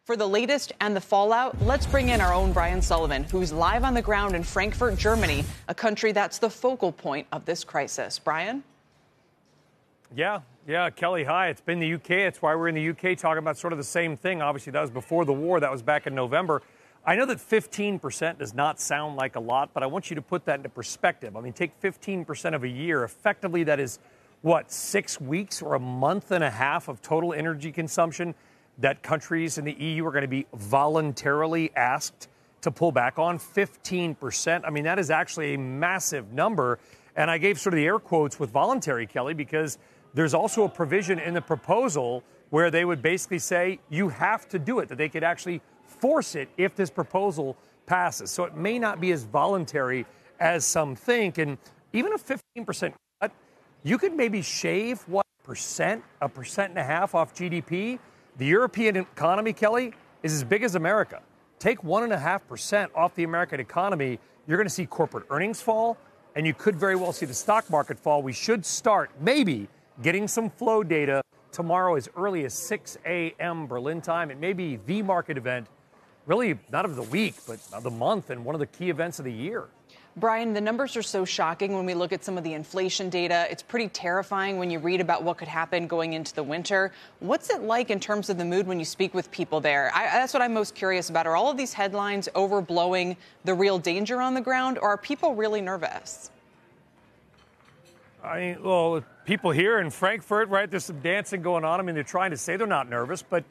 For the latest and the fallout, let's bring in our own Brian Sullivan, who's live on the ground in Frankfurt, Germany, a country that's the focal point of this crisis. Brian? Yeah, Kelly, hi. It's been the UK. It's why we're in the UK talking about sort of the same thing. Obviously, that was before the war. That was back in November. I know that 15% does not sound like a lot, but I want you to put that into perspective. I mean, take 15% of a year. Effectively, that is, 6 weeks or a month and a half of total energy consumption that countries in the EU are going to be voluntarily asked to pull back on. 15%. I mean, that is actually a massive number. And I gave sort of the air quotes with voluntary, Kelly, because there's also a provision in the proposal where they would basically say you have to do it, that they could actually force it if this proposal passes. So it may not be as voluntary as some think. And even a 15% cut, you could maybe shave, a 1.5% off GDP. The European economy, Kelly, is as big as America. Take 1.5% off the American economy, you're going to see corporate earnings fall, and you could very well see the stock market fall. We should start maybe getting some flow data tomorrow as early as 6 a.m. Berlin time. It may be the market event, really not of the week, but of the month, and one of the key events of the year. Brian, the numbers are so shocking when we look at some of the inflation data. It's pretty terrifying when you read about what could happen going into the winter. What's it like in terms of the mood when you speak with people there? That's what I'm most curious about. Are all of these headlines overblowing the real danger on the ground, or are people really nervous? I mean, well, people here in Frankfurt, right, there's some dancing going on. I mean, they're trying to say they're not nervous, but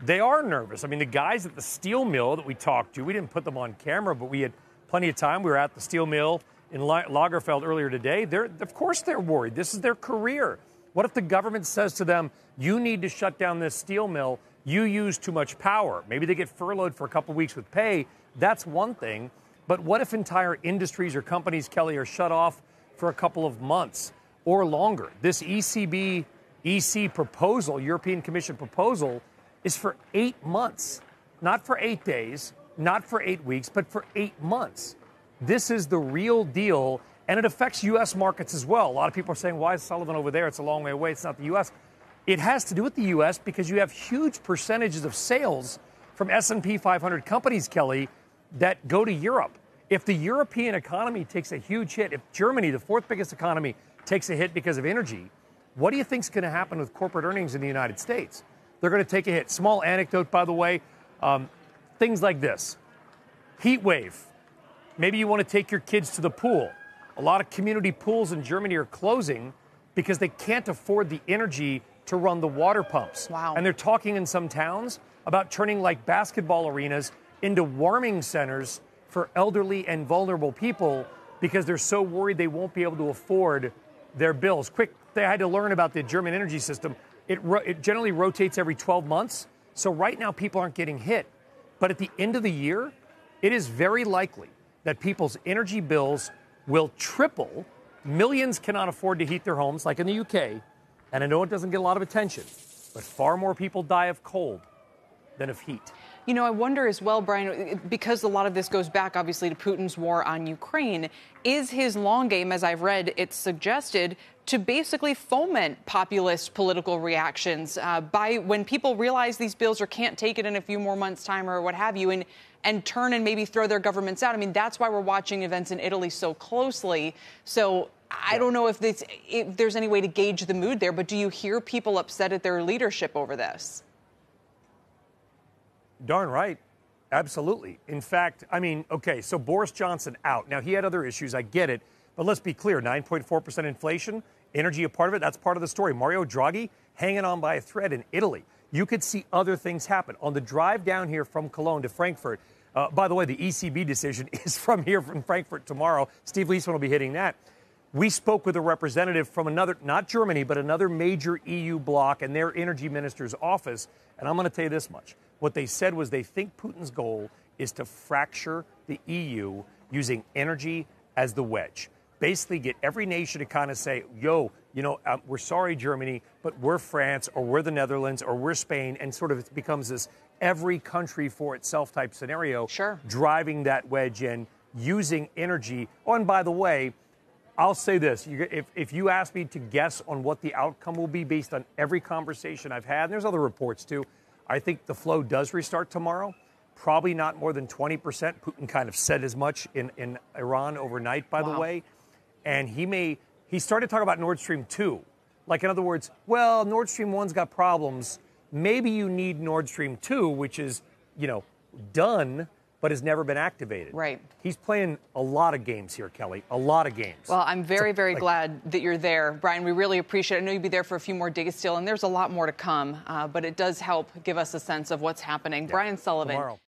they are nervous. I mean, the guys at the steel mill that we talked to, we didn't put them on camera, but we had plenty of time. We were at the steel mill in Lagerfeld earlier today. Of course they're worried. This is their career. What if the government says to them, you need to shut down this steel mill, you use too much power? Maybe they get furloughed for a couple of weeks with pay. That's one thing. But what if entire industries or companies, Kelly, are shut off for a couple of months or longer? This EC proposal, European Commission proposal, is for 8 months, not for 8 days, not for 8 weeks, but for 8 months. This is the real deal, and it affects U.S. markets as well. A lot of people are saying, why is Sullivan over there? It's a long way away. It's not the U.S. It has to do with the U.S. because you have huge percentages of sales from S&P 500 companies, Kelly, that go to Europe. If the European economy takes a huge hit, if Germany, the fourth biggest economy, takes a hit because of energy, what do you think is going to happen with corporate earnings in the United States? They're going to take a hit. Small anecdote, by the way. Things like this. Heat wave. Maybe you want to take your kids to the pool. A lot of community pools in Germany are closing because they can't afford the energy to run the water pumps. Wow. And they're talking in some towns about turning like basketball arenas into warming centers for elderly and vulnerable people because they're so worried they won't be able to afford their bills. Quick, they had to learn about the German energy system. It generally rotates every 12 months. So right now people aren't getting hit. But at the end of the year, it is very likely that people's energy bills will triple. Millions cannot afford to heat their homes, like in the UK. And I know it doesn't get a lot of attention, but far more people die of cold than of heat. You know, I wonder as well, Brian, because a lot of this goes back, obviously, to Putin's war on Ukraine, is his long game, as I've read, it's suggested, to basically foment populist political reactions by when people realize these bills or can't take it in a few more months' time or what have you, and turn and maybe throw their governments out. I mean, that's why we're watching events in Italy so closely. So I don't know if there's any way to gauge the mood there, but do you hear people upset at their leadership over this? Darn right. Absolutely. In fact, I mean, okay, so Boris Johnson out. Now, he had other issues. I get it. But let's be clear, 9.4% inflation, energy a part of it. That's part of the story. Mario Draghi hanging on by a thread in Italy. You could see other things happen. On the drive down here from Cologne to Frankfurt, by the way, the ECB decision is from Frankfurt tomorrow. Steve Leisman will be hitting that. We spoke with a representative from another, not Germany, but another major EU bloc and their energy minister's office. And I'm going to tell you this much. What they said was they think Putin's goal is to fracture the EU using energy as the wedge. Basically get every nation to kind of say, we're sorry, Germany, but we're France or we're the Netherlands or we're Spain. And sort of it becomes this every country for itself type scenario. Sure. Driving that wedge in, using energy. Oh, and by the way, I'll say this. If you ask me to guess on what the outcome will be based on every conversation I've had, and there's other reports too, I think the flow does restart tomorrow. Probably not more than 20%. Putin kind of said as much in Iran overnight, by the way. And he started talking about Nord Stream 2. Like, in other words, well, Nord Stream 1's got problems. Maybe you need Nord Stream 2, which is, done, but has never been activated. Right. He's playing a lot of games here, Kelly. A lot of games. Well, I'm very, very glad that you're there, Brian. We really appreciate it. I know you'll be there for a few more days still, and there's a lot more to come. But it does help give us a sense of what's happening. Brian Sullivan. Tomorrow.